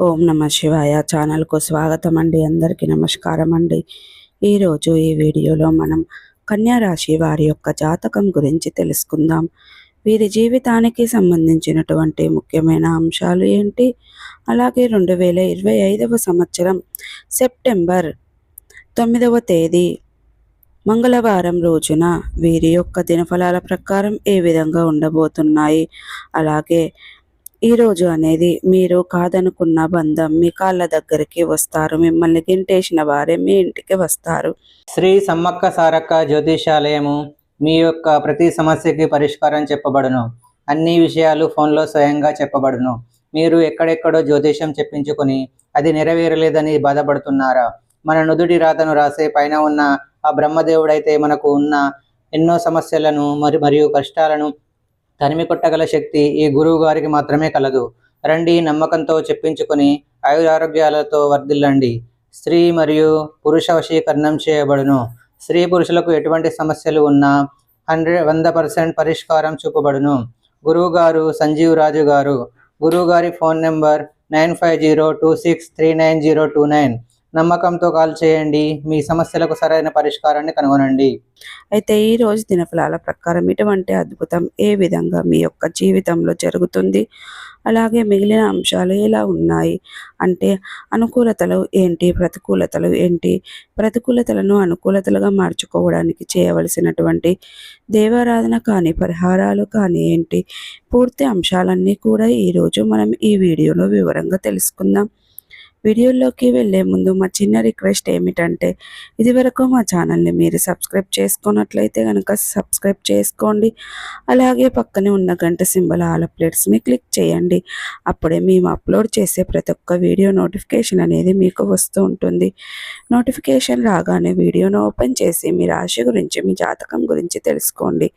ఓం నమ శివాయ ఛానల్కు స్వాగతం అండి. అందరికీ నమస్కారం అండి. ఈరోజు ఈ వీడియోలో మనం కన్యా రాశి వారి యొక్క జాతకం గురించి తెలుసుకుందాం. వీరి జీవితానికి సంబంధించినటువంటి ముఖ్యమైన అంశాలు ఏంటి, అలాగే 2025 సంవత్సరం సెప్టెంబర్ 9వ తేదీ మంగళవారం రోజున వీరి యొక్క దినఫలాల ప్రకారం ఏ విధంగా ఉండబోతున్నాయి, అలాగే ఈరోజు అనేది మీరు కాదనుకున్న బంధం మీ కాళ్ళ దగ్గరికి వస్తారు, మిమ్మల్ని గింటేసిన వారే మీ ఇంటికి వస్తారు. శ్రీ సమ్మక్క సారక్క జ్యోతిషాలయము మీ యొక్క ప్రతి సమస్యకి పరిష్కారం చెప్పబడును. అన్ని విషయాలు ఫోన్లో స్వయంగా చెప్పబడును. మీరు ఎక్కడెక్కడో జ్యోతిషం చెప్పించుకొని అది నెరవేరలేదని బాధపడుతున్నారా? మన నుదుటి రాతను రాసే పైన ఉన్న ఆ బ్రహ్మదేవుడైతే మనకు ఉన్న ఎన్నో సమస్యలను మరియు కష్టాలను తరిమి కొట్టగల శక్తి ఈ గురువు గారికి మాత్రమే కలదు. రండి, నమ్మకంతో చెప్పించుకొని ఆయురారోగ్యాలతో వర్ధిల్లండి. స్త్రీ మరియు పురుష వశీకరణం చేయబడును. స్త్రీ పురుషులకు ఎటువంటి సమస్యలు ఉన్నా 100% పరిష్కారం చూపబడును. గురువు గారు సంజీవ్ రాజు గారు. గురువు గారి ఫోన్ నెంబర్ 9502639029. నమ్మకంతో కాల్ చేయండి. మీ సమస్యలకు సరైన పరిష్కారాన్ని కనుగొనండి. అయితే ఈ రోజు దినఫలాల ప్రకారం ఇటువంటి అద్భుతం ఏ విధంగా మీ యొక్క జీవితంలో జరుగుతుంది, అలాగే మిగిలిన అంశాలు ఎలా ఉన్నాయి అంటే అనుకూలతలు ఏంటి, ప్రతికూలతలు ఏంటి, ప్రతికూలతలను అనుకూలతలుగా మార్చుకోవడానికి చేయవలసినటువంటి దేవారాధన కానీ పరిహారాలు కానీ ఏంటి, పూర్తి అంశాలన్నీ కూడా ఈరోజు మనం ఈ వీడియోలో వివరంగా తెలుసుకుందాం. వీడియోలోకి వెళ్ళే ముందు మా చిన్న రిక్వెస్ట్ ఏమిటంటే, ఇదివరకు మా ఛానల్ని మీరు సబ్స్క్రైబ్ చేసుకున్నట్లయితే కనుక సబ్స్క్రైబ్ చేసుకోండి. అలాగే పక్కనే ఉన్న గంట సింబల్ ఆల్ అప్డేట్స్ని క్లిక్ చేయండి. అప్పుడే మేము అప్లోడ్ చేసే ప్రతి ఒక్క వీడియో నోటిఫికేషన్ అనేది మీకు వస్తూ ఉంటుంది. నోటిఫికేషన్ రాగానే వీడియోను ఓపెన్ చేసి మీ రాశి గురించి, మీ జాతకం గురించి తెలుసుకోండి.